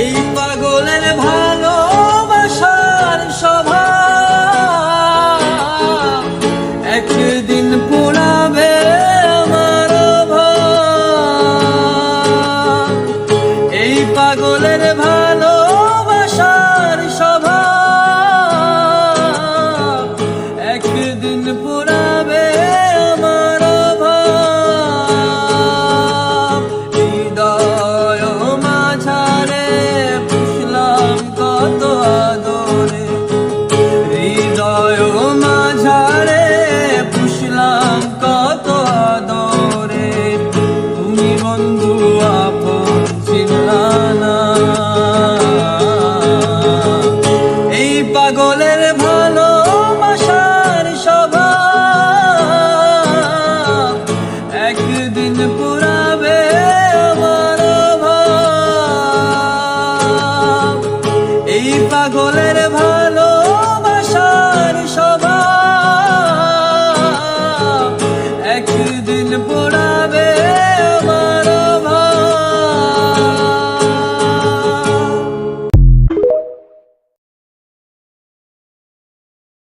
এই পাগলের ভালোবাসার স্বভাব একদিন পুরাবে আমার ভাব। এই পাগলের ভালোবাসার স্বভাব একদিন পুরাবে আমার ভাব। হৃদয় মাঝারে পুষলাম কত আদরে, হৃদয় মাঝারে পুষলাম কত আদরে, তুমি বন্ধু আপন ছিলা না। এই পাগলের ভালোবাসার স্বভাব একদিন পুরাবে আমার ভাব। এই পাগলের ভালোবাসার স্বভাব একদিন